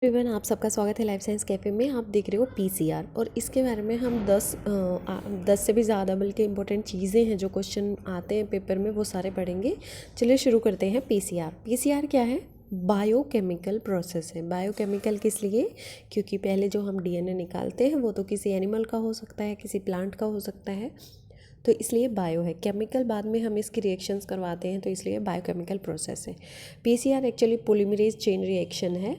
Everyone, आप सबका स्वागत है लाइफ साइंस कैफ़े में। आप देख रहे हो पीसीआर और इसके बारे में हम 10 से भी ज़्यादा बल्कि इंपॉर्टेंट चीज़ें हैं जो क्वेश्चन आते हैं पेपर में, वो सारे पढ़ेंगे। चलिए शुरू करते हैं। पीसीआर पीसीआर क्या है? बायोकेमिकल प्रोसेस है। बायोकेमिकल किस लिए? क्योंकि पहले जो हम डीएनए निकालते हैं वो तो किसी एनिमल का हो सकता है, किसी प्लांट का हो सकता है, तो इसलिए बायो है। केमिकल बाद में हम इसकी रिएक्शंस करवाते हैं, तो इसलिए बायोकेमिकल प्रोसेस है। PCR actually polymerase chain reaction है,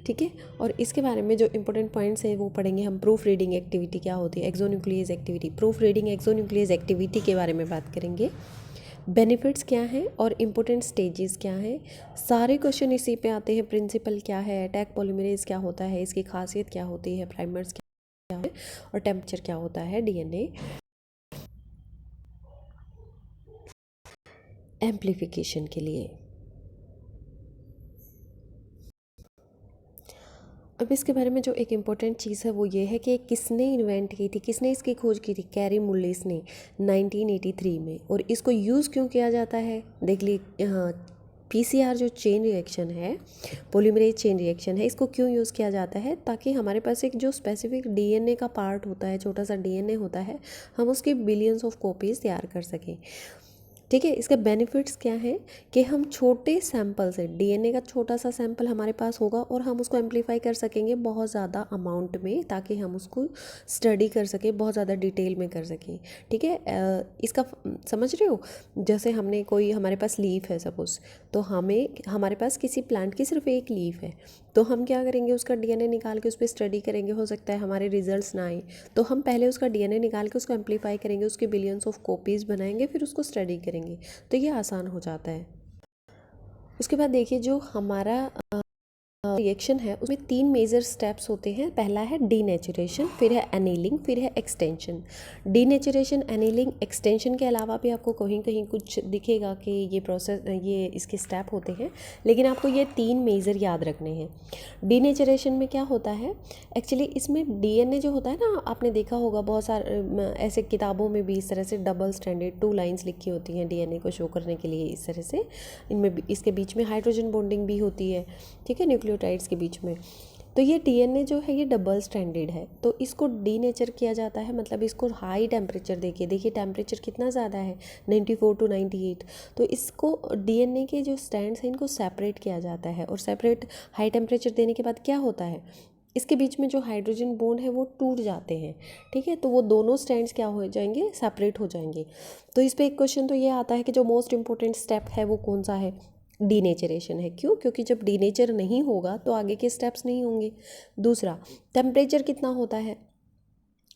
ठीक है। और इसके बारे में जो इंपॉर्टेंट पॉइंट्स हैं वो पढ़ेंगे हम। प्रूफ रीडिंग एक्टिविटी क्या होती है, exonuclease activity, proof reading exonuclease activity के बारे में बात करेंगे। बेनिफिट्स क्या हैं और इम्पोर्टेंट स्टेजेस क्या हैं, सारे क्वेश्चन इसी पे आते हैं। प्रिंसिपल क्या है, अटैक पॉलीमरेज क्या होता है, इसकी खासियत क्या होती है, प्राइमर्स क्या है और टेम्परेचर क्या होता है डीएनए एम्प्लीफिकेशन के लिए। अब इसके बारे में जो एक इम्पॉर्टेंट चीज़ है वो ये है कि किसने इन्वेंट की थी, किसने इसकी खोज की थी? कैरी मुलिस ने 1983 में। और इसको यूज़ क्यों किया जाता है, देख ली। हाँ, पीसीआर जो चेन रिएक्शन है, पॉलीमरेज चेन रिएक्शन है, इसको क्यों यूज़ किया जाता है? ताकि हमारे पास एक जो स्पेसिफिक डीएनए का पार्ट होता है, छोटा सा डीएनए होता है, हम उसकी बिलियंस ऑफ कॉपीज़ तैयार कर सकें, ठीक है। इसके बेनिफिट्स क्या हैं कि हम छोटे सैंपल से, डीएनए का छोटा सा सैंपल हमारे पास होगा और हम उसको एम्पलीफाई कर सकेंगे बहुत ज़्यादा अमाउंट में, ताकि हम उसको स्टडी कर सकें, बहुत ज़्यादा डिटेल में कर सकें, ठीक है। इसका समझ रहे हो? जैसे हमने कोई, हमारे पास लीफ है सपोज़, तो हमारे पास किसी प्लांट की सिर्फ एक लीफ है, तो हम क्या करेंगे, उसका डीएनए निकाल के उस पर स्टडी करेंगे। हो सकता है हमारे रिजल्ट्स ना आए, तो हम पहले उसका डीएनए निकाल के उसको एम्पलीफाई करेंगे, उसके बिलियंस ऑफ कॉपीज़ बनाएंगे, फिर उसको स्टडी करेंगे, तो ये आसान हो जाता है। उसके बाद देखिए, जो हमारा रिएक्शन है उसमें 3 मेजर स्टेप्स होते हैं। पहला है डीनेचुरेशन, फिर है एनीलिंग, फिर है एक्सटेंशन। डीनेचुरेशन, एनीलिंग, एक्सटेंशन के अलावा भी आपको कहीं कहीं कुछ दिखेगा कि ये प्रोसेस, ये इसके स्टेप होते हैं, लेकिन आपको ये 3 मेजर याद रखने हैं। डीनेचुरेशन में क्या होता है एक्चुअली, इसमें डीएनए जो होता है ना, आपने देखा होगा बहुत सारे ऐसे किताबों में भी इस तरह से डबल स्टैंडर्ड 2 लाइन्स लिखी होती हैं डीएनए को शो करने के लिए, इस तरह से। इनमें इसके बीच में हाइड्रोजन बॉन्डिंग भी होती है, ठीक है, न्यूक्लियोटाइड्स के बीच में। तो ये डीएनए जो है ये डबल स्टैंडर्ड है, तो इसको डीनेचर किया जाता है, मतलब इसको हाई टेम्परेचर देखिए, देखिए टेम्परेचर कितना ज़्यादा है, 94 to 98। तो इसको डीएनए के जो स्टैंड्स हैं इनको सेपरेट किया जाता है, और सेपरेट हाई टेम्परेचर देने के बाद क्या होता है, इसके बीच में जो हाइड्रोजन बॉन्ड है वो टूट जाते हैं, ठीक है। तो वो दोनों स्टैंड्स क्या हो जाएंगे, सेपरेट हो जाएंगे। तो इस पर एक क्वेश्चन तो ये आता है कि जो मोस्ट इंपॉर्टेंट स्टेप है वो कौन सा है? डीनेचरेशन है। क्यों? क्योंकि जब डीनेचर नहीं होगा तो आगे के स्टेप्स नहीं होंगे। दूसरा, टेम्परेचर कितना होता है,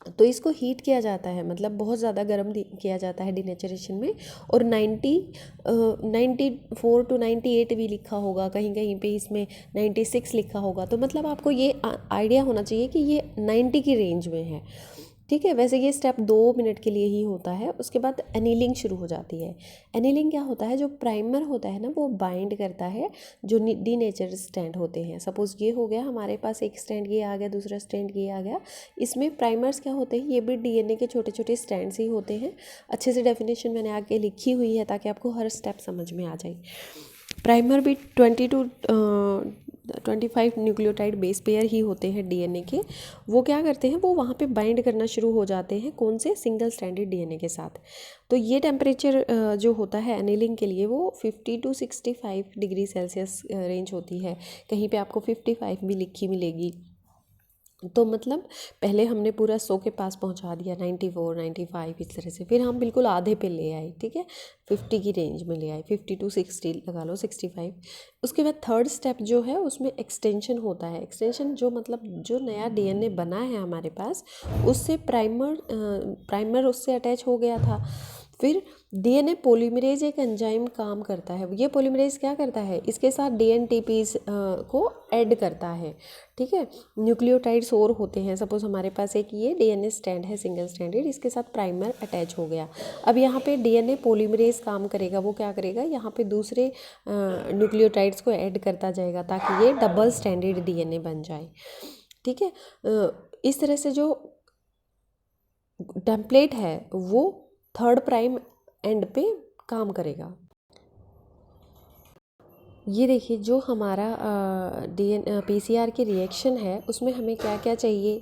तो इसको हीट किया जाता है, मतलब बहुत ज़्यादा गर्म किया जाता है डीनेचरेशन में। और 94 to 98 भी लिखा होगा, कहीं कहीं पे इसमें 96 लिखा होगा, तो मतलब आपको ये आइडिया होना चाहिए कि ये 90 की रेंज में है, ठीक है। वैसे ये स्टेप 2 मिनट के लिए ही होता है। उसके बाद एनीलिंग शुरू हो जाती है। एनीलिंग क्या होता है, जो प्राइमर होता है ना वो बाइंड करता है जो डीनेचर स्टैंड होते हैं। सपोज़ ये हो गया हमारे पास, एक स्टैंड ये आ गया, दूसरा स्टैंड ये आ गया। इसमें प्राइमर्स क्या होते हैं, ये भी डीएनए के छोटे छोटे स्टैंड्स ही होते हैं। अच्छे से डेफिनेशन मैंने आगे लिखी हुई है ताकि आपको हर स्टेप समझ में आ जाए। प्राइमर भी 25 न्यूक्लियोटाइड बेस पेयर ही होते हैं डीएनए के। वो क्या करते हैं, वो वहाँ पे बाइंड करना शुरू हो जाते हैं, कौन से? सिंगल स्टैंडर्ड डीएनए के साथ। तो ये टेम्परेचर जो होता है एनीलिंग के लिए वो 50 to 65 डिग्री सेल्सियस रेंज होती है। कहीं पे आपको 55 भी लिखी मिलेगी। तो मतलब पहले हमने पूरा 100 के पास पहुंचा दिया, 94 95 इस तरह से, फिर हम बिल्कुल आधे पे ले आए, ठीक है, 50 की रेंज में ले आए, 50 to 60 लगा लो, 65। उसके बाद थर्ड स्टेप जो है उसमें एक्सटेंशन होता है। एक्सटेंशन जो मतलब जो नया डीएनए बना है हमारे पास, उससे प्राइमर उससे अटैच हो गया था। फिर डीएनए पॉलीमरेज एक एंजाइम काम करता है। ये पॉलीमरेज क्या करता है, इसके साथ डीएनटीपीज को ऐड करता है, ठीक है। न्यूक्लियोटाइड्स और होते हैं, सपोज हमारे पास एक ये डीएनए स्टैंड है सिंगल स्टैंडर्ड, इसके साथ प्राइमर अटैच हो गया। अब यहाँ पे डीएनए पॉलीमरेज काम करेगा, वो क्या करेगा, यहाँ पे दूसरे न्यूक्लियोटाइड्स को ऐड करता जाएगा ताकि ये डबल स्टैंडर्ड डीएनए बन जाए, ठीक है। इस तरह से जो टेम्पलेट है वो थर्ड प्राइम एंड पे काम करेगा। ये देखिए जो हमारा पीसीआर की रिएक्शन है उसमें हमें क्या क्या चाहिए।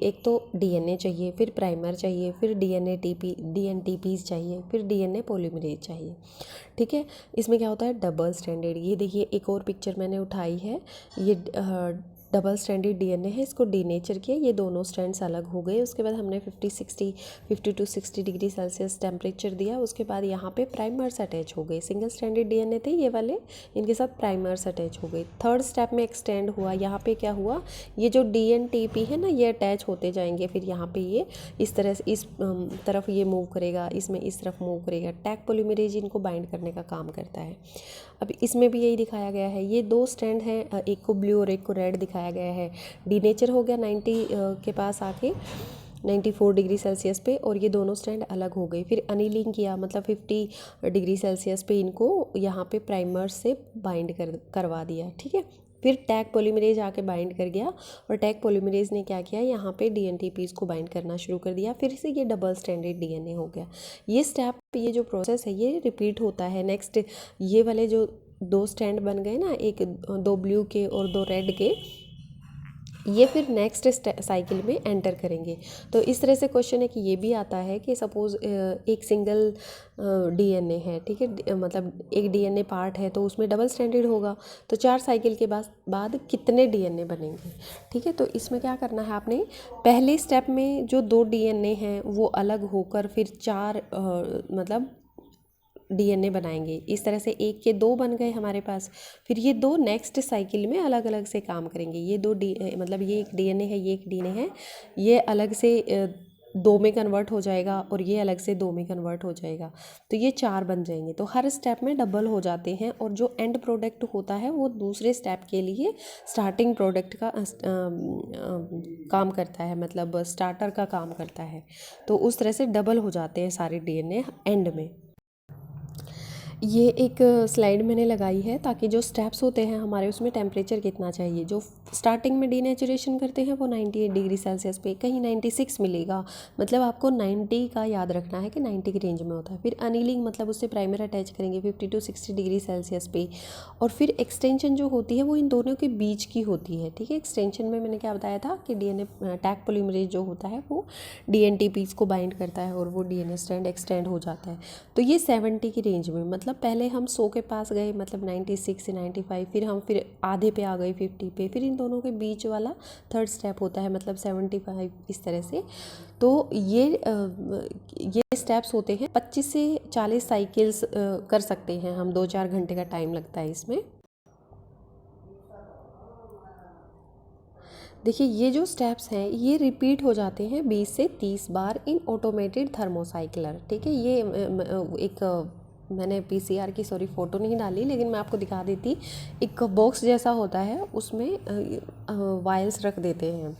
एक तो डीएनए चाहिए, फिर प्राइमर चाहिए, फिर डीएनटीपीज चाहिए, फिर डीएनए पॉलीमरेज चाहिए। ठीक है, इसमें क्या होता है डबल स्ट्रैंडेड। ये देखिए एक और पिक्चर मैंने उठाई है, ये डबल स्ट्रैंडेड डीएनए है, इसको डीनेचर किया, ये दोनों स्ट्रैंड्स अलग हो गए। उसके बाद हमने 50 टू 60 डिग्री सेल्सियस टेम्परेचर दिया। उसके बाद यहाँ पे प्राइमर्स अटैच हो गए। सिंगल स्ट्रैंडेड डीएनए थे ये वाले, इनके साथ प्राइमर्स अटैच हो गए। थर्ड स्टेप में एक्सटेंड हुआ, यहाँ पे क्या हुआ, ये जो डीएनटीपी है ना ये अटैच होते जाएंगे। फिर यहाँ पे ये इस तरह से इस तरफ ये मूव करेगा, इसमें इस तरफ मूव करेगा। टैग पॉलीमरेज इनको बाइंड करने का काम करता है। अब इसमें भी यही दिखाया गया है। ये दो स्ट्रैंड हैं, एक को ब्लू और एक को रेड दिखाया गया है। डीनेचर हो गया 90 के पास आके 94 डिग्री सेल्सियस पे, और ये दोनों स्ट्रैंड अलग हो गए। फिर अनिलिंग किया, मतलब 50 डिग्री सेल्सियस पे इनको यहाँ पे प्राइमर से बाइंड करवा दिया। ठीक है, फिर टैग पॉलीमरेज आके बाइंड कर गया, और टैग पॉलीमरेज ने क्या किया, यहाँ पे डीएनटीपीज को बाइंड करना शुरू कर दिया। फिर से ये डबल स्ट्रैंडेड डीएनए हो गया। ये स्टेप, ये जो प्रोसेस है ये रिपीट होता है। नेक्स्ट ये वाले जो दो स्ट्रैंड बन गए ना, एक दो ब्लू के और दो रेड के, ये फिर नेक्स्ट साइकिल में एंटर करेंगे। तो इस तरह से क्वेश्चन है कि ये भी आता है कि सपोज़ एक सिंगल डीएनए है, ठीक है, मतलब एक डीएनए पार्ट है तो उसमें डबल स्ट्रैंडेड होगा, तो 4 साइकिल के बाद कितने डीएनए बनेंगे। ठीक है, तो इसमें क्या करना है आपने, पहले स्टेप में जो 2 डीएनए हैं वो अलग होकर फिर 4 मतलब डीएनए बनाएंगे। इस तरह से एक के 2 बन गए हमारे पास। फिर ये 2 नेक्स्ट साइकिल में अलग अलग से काम करेंगे। ये 2 मतलब ये एक डीएनए है, ये एक डीएनए है, ये अलग से 2 में कन्वर्ट हो जाएगा, और ये अलग से 2 में कन्वर्ट हो जाएगा, तो ये 4 बन जाएंगे। तो हर स्टेप में डबल हो जाते हैं, और जो एंड प्रोडक्ट होता है वो दूसरे स्टेप के लिए स्टार्टिंग प्रोडक्ट का काम करता है, मतलब स्टार्टर का काम करता है। तो उस तरह से डबल हो जाते हैं सारे डीएनए एंड में। ये एक स्लाइड मैंने लगाई है ताकि जो स्टेप्स होते हैं हमारे उसमें टेम्परेचर कितना चाहिए। जो स्टार्टिंग में डीनेचुरेशन करते हैं वो 98 डिग्री सेल्सियस पे, कहीं 96 मिलेगा, मतलब आपको 90 का याद रखना है कि 90 की रेंज में होता है। फिर अनिलिंग, मतलब उससे प्राइमर अटैच करेंगे 50 टू 60 डिग्री सेल्सियस पे, और फिर एक्सटेंशन जो होती है वो इन दोनों के बीच की होती है। ठीक है, एक्सटेंशन में मैंने क्या बताया था कि डीएनए टैग पॉलीमरेज जो होता है वो डीएनटीपीज को बाइंड करता है और वो डीएनए स्ट्रैंड एक्सटेंड हो जाता है। तो ये 70 की रेंज में, मतलब पहले हम 100 के पास गए, मतलब 96 से 95, फिर आधे पे आ गए 50 पे, फिर इन दोनों के बीच वाला थर्ड स्टेप होता है, मतलब 75, इस तरह से। तो ये स्टेप्स होते हैं। 25 से 40 साइकिल्स कर सकते हैं हम, 2-4 घंटे का टाइम लगता है इसमें। देखिए ये जो स्टेप्स हैं ये रिपीट हो जाते हैं 20 से 30 बार इन ऑटोमेटेड थर्मोसाइक्लर। ठीक है, ये एक मैंने पीसीआर की फ़ोटो नहीं डाली, लेकिन मैं आपको दिखा देती। एक बॉक्स जैसा होता है, उसमें वायल्स रख देते हैं।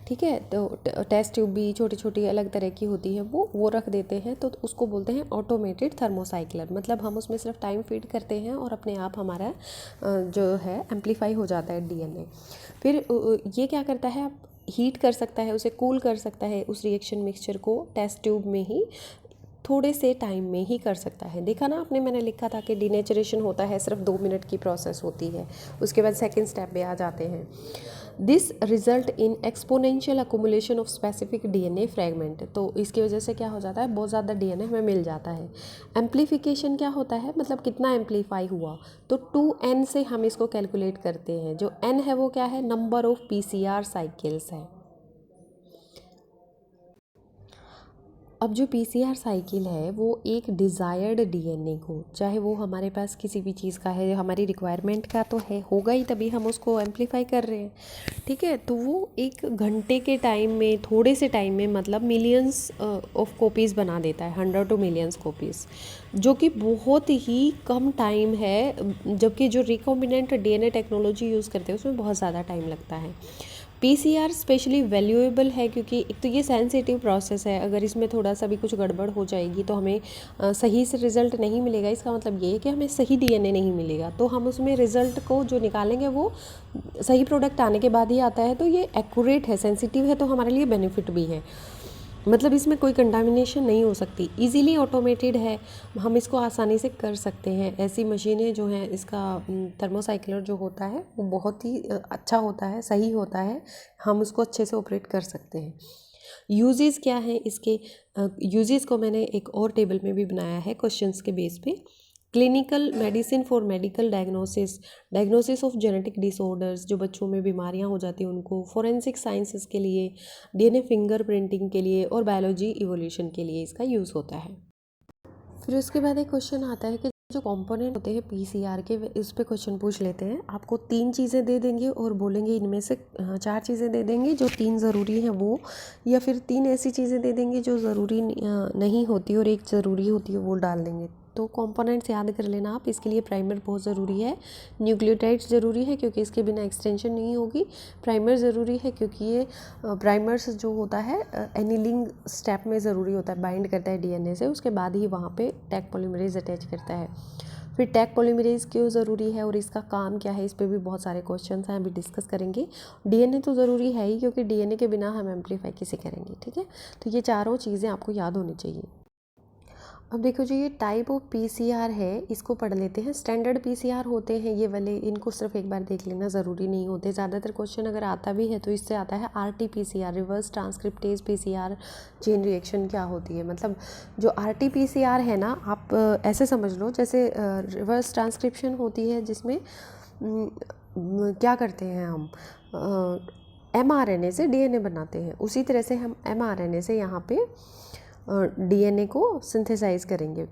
ठीक है, तो टेस्ट ट्यूब भी छोटी छोटी अलग तरह की होती है, वो रख देते हैं, तो उसको बोलते हैं ऑटोमेटेड थर्मोसाइक्लर। मतलब हम उसमें सिर्फ टाइम फीड करते हैं और अपने आप हमारा जो है एम्पलीफाई हो जाता है डीएनए। फिर ये क्या करता है, आप हीट कर सकता है, उसे कूल कर सकता है, उस रिएक्शन मिक्सचर को टेस्ट ट्यूब में ही थोड़े से टाइम में ही कर सकता है। देखा ना आपने, मैंने लिखा था कि डीनेचुरेशन होता है, सिर्फ 2 मिनट की प्रोसेस होती है। उसके बाद सेकंड स्टेप पे आ जाते हैं। This result in exponential accumulation of specific DNA fragment. तो इसकी वजह से क्या हो जाता है, बहुत ज़्यादा डीएनए हमें मिल जाता है। एम्प्लीफिकेशन क्या होता है, मतलब कितना एम्प्लीफाई हुआ, तो 2n से हम इसको कैलकुलेट करते हैं। जो n है वो क्या है, नंबर ऑफ पीसीआर साइकिल्स है। अब जो पीसीआर साइकिल है वो एक डिज़ायर्ड डीएनए को, चाहे वो हमारे पास किसी भी चीज़ का है, हमारी रिक्वायरमेंट का तो है, होगा ही तभी हम उसको एम्पलीफाई कर रहे हैं। ठीक है, तो वो 1 घंटे के टाइम में, थोड़े से टाइम में, मतलब मिलियंस ऑफ कॉपीज़ बना देता है, 100 टू मिलियंस कॉपीज़, जो कि बहुत ही कम टाइम है। जबकि जो रिकॉम्बिनेंट डीएनए टेक्नोलॉजी यूज़ करते हैं उसमें बहुत ज़्यादा टाइम लगता है। पीसीआर स्पेशली वैल्यूएबल है क्योंकि एक तो ये सेंसिटिव प्रोसेस है। अगर इसमें थोड़ा सा भी कुछ गड़बड़ हो जाएगी तो हमें सही से रिज़ल्ट नहीं मिलेगा। इसका मतलब ये है कि हमें सही डीएनए नहीं मिलेगा, तो हम उसमें रिज़ल्ट को जो निकालेंगे वो सही प्रोडक्ट आने के बाद ही आता है। तो ये एक्यूरेट है, सेंसिटिव है, तो हमारे लिए बेनिफिट भी है। मतलब इसमें कोई कंटामिनेशन नहीं हो सकती, इजीली ऑटोमेटेड है, हम इसको आसानी से कर सकते हैं। ऐसी मशीनें जो हैं, इसका थर्मोसाइक्लर जो होता है वो बहुत ही अच्छा होता है, सही होता है, हम उसको अच्छे से ऑपरेट कर सकते हैं। यूजेस क्या है इसके, यूजेस को मैंने एक और टेबल में भी बनाया है क्वेश्चंस के बेस पे। Clinical medicine for medical diagnosis, diagnosis of genetic disorders, जो बच्चों में बीमारियां हो जाती हैं उनको, फोरेंसिक साइंसेस के लिए, डीएनए फिंगर प्रिंटिंग के लिए और बायोलॉजी इवोल्यूशन के लिए इसका यूज़ होता है। फिर उसके बाद एक क्वेश्चन आता है कि जो कंपोनेंट होते हैं पीसीआर के, इस पे क्वेश्चन पूछ लेते हैं। आपको 3 चीज़ें दे देंगे और बोलेंगे इनमें से 4 चीज़ें दे देंगे जो 3 ज़रूरी हैं वो, या फिर 3 ऐसी चीज़ें दे देंगे जो ज़रूरी नहीं होती और एक ज़रूरी होती है वो डाल देंगे। तो कंपोनेंट्स याद कर लेना आप। इसके लिए प्राइमर बहुत ज़रूरी है, न्यूक्लियोटाइड्स ज़रूरी है क्योंकि इसके बिना एक्सटेंशन नहीं होगी, प्राइमर ज़रूरी है क्योंकि ये प्राइमर्स जो होता है एनीलिंग स्टेप में ज़रूरी होता है, बाइंड करता है डीएनए से, उसके बाद ही वहाँ पे टैग पॉलीमरेज अटैच करता है। फिर टैग पॉलीमरेज क्यों ज़रूरी है और इसका काम क्या है, इस पर भी बहुत सारे क्वेश्चन हैं, अभी डिस्कस करेंगे। डीएनए तो ज़रूरी है ही क्योंकि डीएनए के बिना हम एम्पलीफाई कैसे करेंगे, ठीक है। तो ये चारों चीज़ें आपको याद होनी चाहिए। अब देखो जो ये टाइप ऑफ पीसीआर है इसको पढ़ लेते हैं। स्टैंडर्ड पीसीआर होते हैं ये वाले, इनको सिर्फ एक बार देख लेना, ज़रूरी नहीं होते। ज़्यादातर क्वेश्चन अगर आता भी है तो इससे आता है RTPCR, reverse transcriptase PCR chain reaction क्या होती है। मतलब जो आरटीपीसीआर है ना, आप ऐसे समझ लो जैसे रिवर्स ट्रांसक्रिप्शन होती है जिसमें क्या करते हैं हम, mRNA से डीएनए बनाते हैं, उसी तरह से हम mRNA से यहाँ पे डीएनए को सिंथेसाइज करेंगे।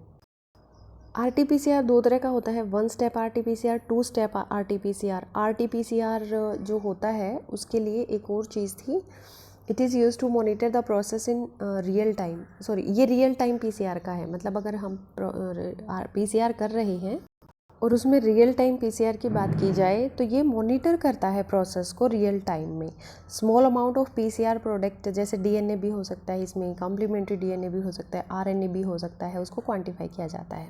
आरटीपीसीआर 2 तरह का होता है, 1 step RTPCR, 2 step RTPCR. RTPCR जो होता है उसके लिए एक और चीज़ थी, it is use to monitor the process in real time. Sorry, ये रियल टाइम पीसीआर का है, मतलब अगर हम पीसीआर कर रहे हैं और उसमें रियल टाइम पीसीआर की बात की जाए तो ये मॉनिटर करता है प्रोसेस को रियल टाइम में। Small amount of PCR product जैसे डीएनए भी हो सकता है, इसमें कॉम्प्लीमेंट्री डीएनए भी हो सकता है, आरएनए भी हो सकता है, उसको क्वांटिफाई किया जाता है,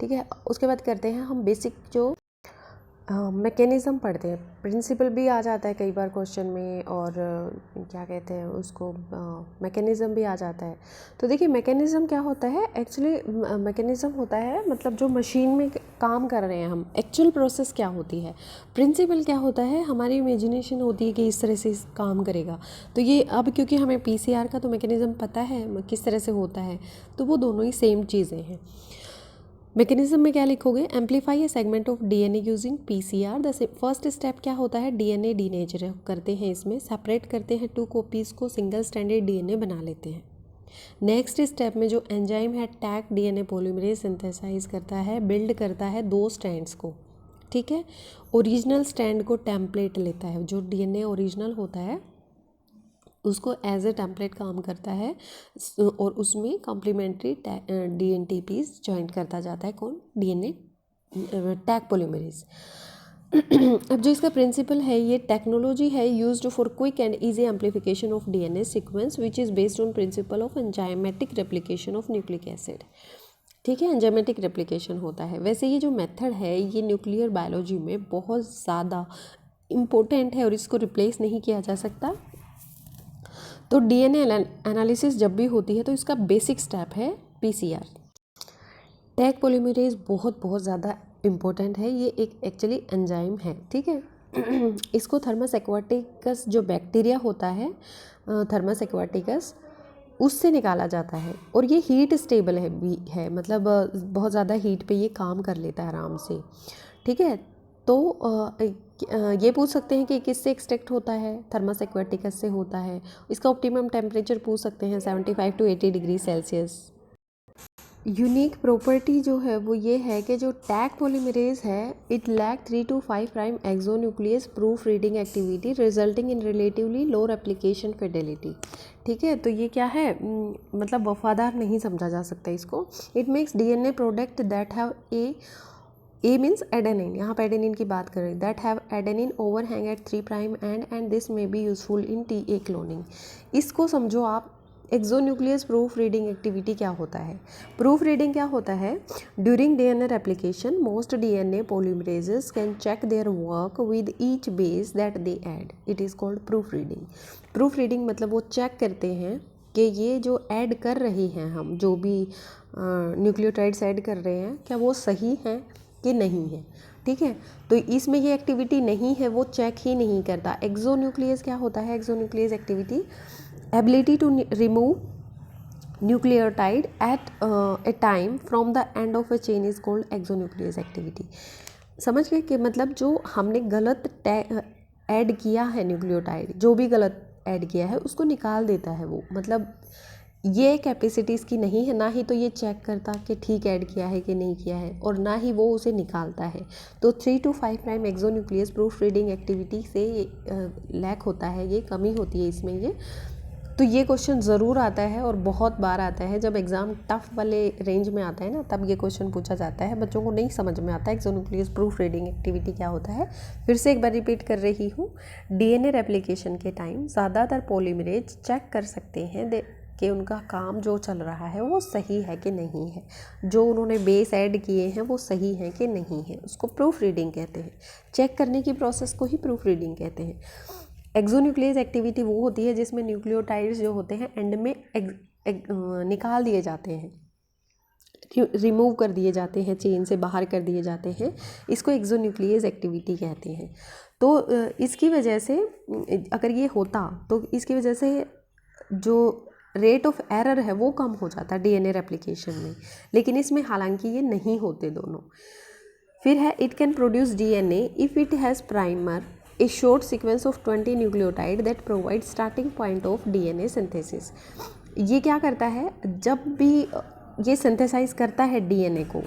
ठीक है। उसके बाद करते हैं हम बेसिक जो मैकेनिज़्म पढ़ते हैं। प्रिंसिपल भी आ जाता है कई बार क्वेश्चन में, और क्या कहते हैं उसको, मैकेनिज़्म भी आ जाता है। तो देखिए मैकेनिज़्म क्या होता है, एक्चुअली मैकेनिज़्म होता है मतलब जो मशीन में काम कर रहे हैं हम, एक्चुअल प्रोसेस क्या होती है। प्रिंसिपल क्या होता है, हमारी इमेजिनेशन होती है कि इस तरह से काम करेगा। तो ये अब क्योंकि हमें पीसीआर का तो मैकेनिज़्म पता है किस तरह से होता है, तो वो दोनों ही सेम चीज़ें हैं। मैकेनिज्म में क्या लिखोगे, amplify A segment of DNA using PCR. The first step क्या होता है, डीएनए डीनेचर करते हैं, इसमें सेपरेट करते हैं 2 कॉपीज़ को, सिंगल स्ट्रैंडेड डीएनए बना लेते हैं। नेक्स्ट स्टेप में जो एंजाइम है टैग डीएनए पॉलीमरेज सिंथेसाइज करता है, बिल्ड करता है 2 स्ट्रैंड्स को, ठीक है। ओरिजिनल स्ट्रैंड को टेम्पलेट लेता है, जो डीएनए ओरिजिनल होता है उसको एज ए टेम्पलेट काम करता है, और उसमें कॉम्प्लीमेंट्री डीएनटीपीज जॉइंट करता जाता है, कौन, डीएनए टैग पॉलीमरेज। अब जो इसका प्रिंसिपल है, ये टेक्नोलॉजी है used for quick and easy amplification of DNA sequence which is based on principle of enzymatic replication of nucleic acid, ठीक है। एंजाइमेटिक रेप्लिकेशन होता है। वैसे ये जो मेथड है ये न्यूक्लियर बायोलॉजी में बहुत ज़्यादा इम्पोर्टेंट है और इसको रिप्लेस नहीं किया जा सकता। तो डीएनए एनालिसिस जब भी होती है तो इसका बेसिक स्टेप है पीसीआर। टैग पॉलीमरेज बहुत ज़्यादा इम्पोर्टेंट है, ये एक एक्चुअली एंजाइम है, ठीक है। इसको थर्मस एक्वाटिकस जो बैक्टीरिया होता है, थर्मस एक्वाटिकस, उससे निकाला जाता है, और ये हीट स्टेबल है, मतलब बहुत ज़्यादा हीट पे ये काम कर लेता है आराम से, ठीक है। तो ये पूछ सकते हैं कि किससे एक्सट्रैक्ट होता है, थर्मस एक्वाटिकस से होता है। इसका ऑप्टिमम टेम्परेचर पूछ सकते हैं 75 to 80 degree Celsius. Unique property जो है वो ये है कि जो टैग पॉलीमरेज है it lack 3 to 5 prime exonuclease proof reading activity resulting in relatively low replication fidelity, ठीक है। तो ये क्या है, मतलब वफादार नहीं समझा जा सकता इसको। It makes DNA product that have a means adenine, यहाँ पर एडेनिन की बात कर रहे हैं, that have adenine overhang at 3 prime end this may be useful in TA cloning. इसको समझो आप, एक्सोन्यूक्लियस प्रूफ रीडिंग एक्टिविटी क्या होता है। प्रूफ रीडिंग क्या होता है, during DNA replication most DNA polymerases can check their work with each base that they add, it is called proof reading. Proof reading मतलब वो चेक करते हैं कि ये जो ऐड कर रहे हैं हम, जो भी न्यूक्लियोटाइड्स ऐड कर रहे हैं, क्या वो सही हैं कि नहीं है। ठीक है, तो इसमें ये एक्टिविटी नहीं है, वो चेक ही नहीं करता। एक्सोन्यूक्लियस क्या होता है? Exonuclease activity ability to remove nucleotide at a time from the end of a chain is called exonuclease activity. समझ गए कि मतलब जो हमने गलत ऐड किया है न्यूक्लियोटाइड, जो भी गलत ऐड किया है उसको निकाल देता है वो। मतलब ये कैपेसिटी इसकी नहीं है, ना ही तो ये चेक करता कि ठीक ऐड किया है कि नहीं किया है, और ना ही वो उसे निकालता है। तो 3 to 5 prime exonuclease proof reading activity से लैक होता है, ये कमी होती है इसमें ये। तो ये क्वेश्चन ज़रूर आता है और बहुत बार आता है। जब एग्ज़ाम टफ वाले रेंज में आता है ना, तब ये क्वेश्चन पूछा जाता है। बच्चों को नहीं समझ में आता है एक्सोन्यूक्लियस प्रूफ रीडिंग एक्टिविटी क्या होता है। फिर से एक बार रिपीट कर रही हूँ, डीएनए रेप्लिकेशन के टाइम ज़्यादातर पॉलीमरेज चेक कर सकते हैं कि उनका काम जो चल रहा है वो सही है कि नहीं है, जो उन्होंने बेस ऐड किए हैं वो सही है कि नहीं है, उसको प्रूफ रीडिंग कहते हैं। चेक करने की प्रोसेस को ही प्रूफ रीडिंग कहते हैं। एक्सोन्यूक्लियस एक्टिविटी वो होती है जिसमें न्यूक्लियोटाइड्स जो होते हैं एंड में निकाल दिए जाते हैं, रिमूव कर दिए जाते हैं, चेन से बाहर कर दिए जाते हैं। इसको एक्सोन्यूक्लियस एक्टिविटी कहते हैं। तो इसकी वजह से अगर ये होता तो इसकी वजह से जो रेट ऑफ एरर है वो कम हो जाता डीएनए रेप्लिकेशन में, लेकिन इसमें हालांकि ये नहीं होते दोनों। फिर है it can produce DNA if it has primer A short sequence of 20 nucleotide that provide starting point of DNA synthesis. ये क्या करता है, जब भी ये सिंथेसाइज करता है डीएनए को,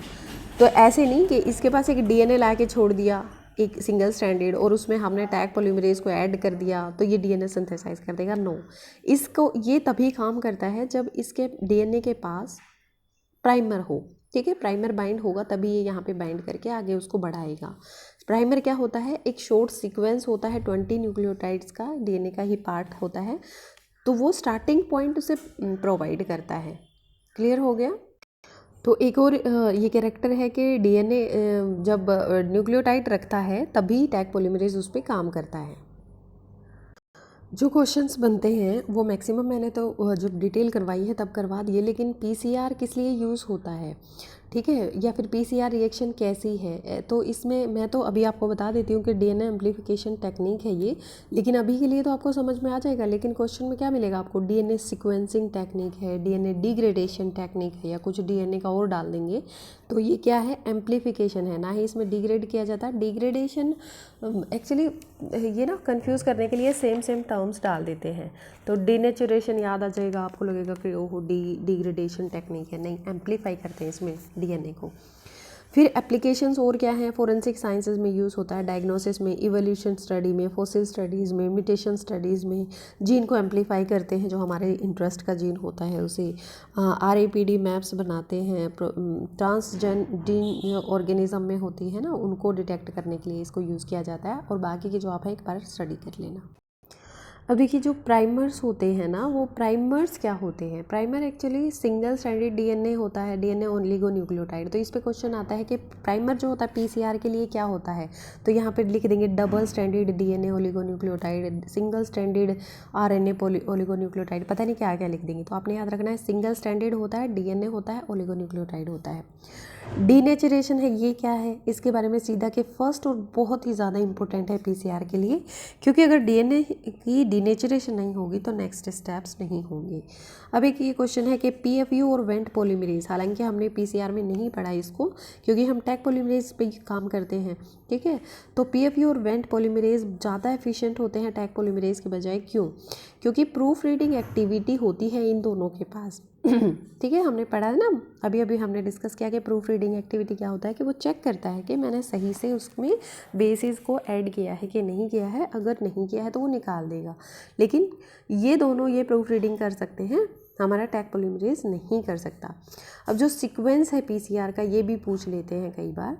तो ऐसे नहीं कि इसके पास एक डीएनए ला के छोड़ दिया एक सिंगल स्ट्रैंडेड और उसमें हमने टैग पॉलीमरेज को ऐड कर दिया तो ये डीएनए सिंथेसाइज कर देगा। नो, इसको ये तभी काम करता है जब इसके डीएनए के पास प्राइमर हो। ठीक है, प्राइमर बाइंड होगा तभी ये यहाँ पे बाइंड करके आगे उसको बढ़ाएगा। प्राइमर क्या होता है? एक शॉर्ट सीक्वेंस होता है 20 न्यूक्लियोटाइड्स का, डीएनए का ही पार्ट होता है, तो वो स्टार्टिंग पॉइंट उसे प्रोवाइड करता है। क्लियर हो गया? तो एक और ये कैरेक्टर है कि डीएनए जब न्यूक्लियोटाइड रखता है तभी टैग पॉलीमरेज उस पर काम करता है। जो क्वेश्चंस बनते हैं वो मैक्सिमम मैंने तो जब डिटेल करवाई है तब करवा दिए, लेकिन पीसीआर किस लिए यूज़ होता है, ठीक है, या फिर पीसीआर रिएक्शन कैसी है, तो इसमें मैं तो अभी आपको बता देती हूँ कि डीएनए एम्प्लीफिकेशन टेक्निक है ये, लेकिन अभी के लिए तो आपको समझ में आ जाएगा। लेकिन क्वेश्चन में क्या मिलेगा आपको? डीएनए सीक्वेंसिंग टेक्निक है, डीएनए डिग्रेडेशन टेक्निक है, या कुछ डीएनए का और डाल देंगे। तो ये क्या है? एम्प्लीफिकेशन है, ना ही इसमें डिग्रेड किया जाता है। डिग्रेडेशन एक्चुअली ये ना कंफ्यूज करने के लिए सेम टर्म्स डाल देते हैं, तो डीनेचुरेशन याद आ जाएगा, आपको लगेगा कि ओहो डिग्रेडेशन टेक्निक है। नहीं, एम्प्लीफाई करते हैं इसमें डीएनए को। फिर एप्लीकेशंस और क्या है? फोरेंसिक साइंसेज में यूज़ होता है, डायग्नोसिस में, इवोल्यूशन स्टडी में, फॉसिल स्टडीज़ में, म्यूटेशन स्टडीज़ में। जीन को एम्प्लीफाई करते हैं, जो हमारे इंटरेस्ट का जीन होता है उसे। RAPD मैप्स बनाते हैं, ट्रांसजेंडर ऑर्गेनिज्म में होती है ना, उनको डिटेक्ट करने के लिए इसको यूज़ किया जाता है। और बाकी के जो आप है एक बार स्टडी कर लेना। अब देखिए, जो प्राइमर्स होते हैं ना, वो प्राइमर्स क्या होते हैं? Primer actually single stranded DNA होता है, डीएनए ओलिगोन्यूक्लियोटाइड। तो इस पे क्वेश्चन आता है कि प्राइमर जो होता है पीसीआर के लिए क्या होता है, तो यहाँ पे लिख देंगे double stranded DNA oligonucleotide, single stranded RNA oligonucleotide, पता नहीं क्या क्या लिख देंगे। तो आपने याद रखना है सिंगल स्ट्रैंडेड होता है, डीएनए होता है, ओलिगोन्यूक्लियोटाइड होता है। डीनेचुरेशन है, ये क्या है? इसके बारे में सीधा कि फर्स्ट और बहुत ही ज़्यादा इंपॉर्टेंट है पीसीआर के लिए, क्योंकि अगर डीएनए की डीनेचुरेशन नहीं होगी तो नेक्स्ट स्टेप्स नहीं होंगे। अब एक ये क्वेश्चन है कि पीएफयू और वेंट पॉलीमरेज, हालांकि हमने पीसीआर में नहीं पढ़ा इसको क्योंकि हम टैग पॉलीमरेज पे काम करते हैं, ठीक है। तो पीएफयू और वेंट पॉलीमरेज ज़्यादा एफिशिएंट होते हैं टैग पॉलीमरेज के बजाय। क्यों? क्योंकि प्रूफ रीडिंग एक्टिविटी होती है इन दोनों के पास, ठीक है। हमने पढ़ा है ना, अभी अभी हमने डिस्कस किया कि प्रूफ रीडिंग एक्टिविटी क्या होता है कि वो चेक करता है कि मैंने सही से उसमें बेसिस को ऐड किया है कि नहीं किया है। अगर नहीं किया है तो वो निकाल देगा। लेकिन ये दोनों ये प्रूफ रीडिंग कर सकते हैं, हमारा टैग पॉलीमरेज नहीं कर सकता। अब जो सीक्वेंस है पीसीआर का, ये भी पूछ लेते हैं कई बार।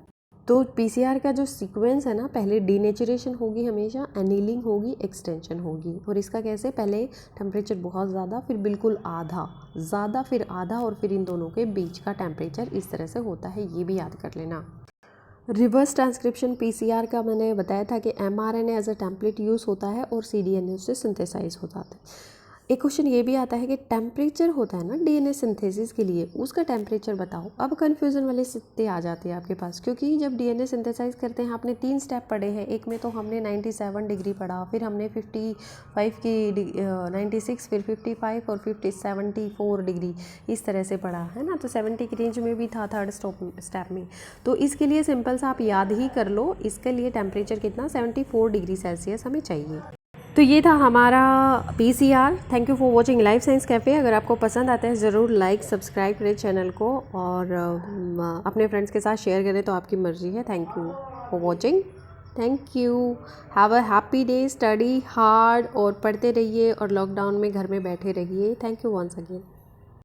तो पीसीआर का जो सीक्वेंस है ना, पहले डीनेचुरेशन होगी, हमेशा एनीलिंग होगी, एक्सटेंशन होगी। और इसका कैसे? पहले टेम्परेचर बहुत ज़्यादा, फिर बिल्कुल आधा, ज़्यादा फिर आधा, और फिर इन दोनों के बीच का टेम्परेचर इस तरह से होता है। ये भी याद कर लेना। रिवर्स ट्रांसक्रिप्शन पीसीआर का मैंने बताया था कि mRNA as a template use होता है और सीडीएनए उससे सिंथेसाइज हो जाता है। एक क्वेश्चन ये भी आता है कि टेम्परेचर होता है ना डीएनए सिंथेसिस के लिए, उसका टेम्परेचर बताओ। अब कन्फ्यूज़न वाले सिक्के आ जाते हैं आपके पास, क्योंकि जब डीएनए सिंथेसाइज करते हैं आपने 3 स्टेप पढ़े हैं। एक में तो हमने 97 डिग्री पढ़ा, फिर हमने 55 की 96, फिर 55 और 74 डिग्री इस तरह से पढ़ा है ना। तो 70 की रेंज में भी था थर्ड स्टेप में। तो इसके लिए सिंपल सा आप याद ही कर लो, इसके लिए टेम्परेचर कितना 74 डिग्री सेल्सियस हमें चाहिए। तो ये था हमारा PCR. Thank you for watching life science cafe. अगर आपको पसंद आता है ज़रूर लाइक सब्सक्राइब करें चैनल को, और अपने फ्रेंड्स के साथ शेयर करें, तो आपकी मर्ज़ी है। Thank you for watching. Thank you. Have a happy day. Study hard और पढ़ते रहिए, और लॉकडाउन में घर में बैठे रहिए। Thank you once again.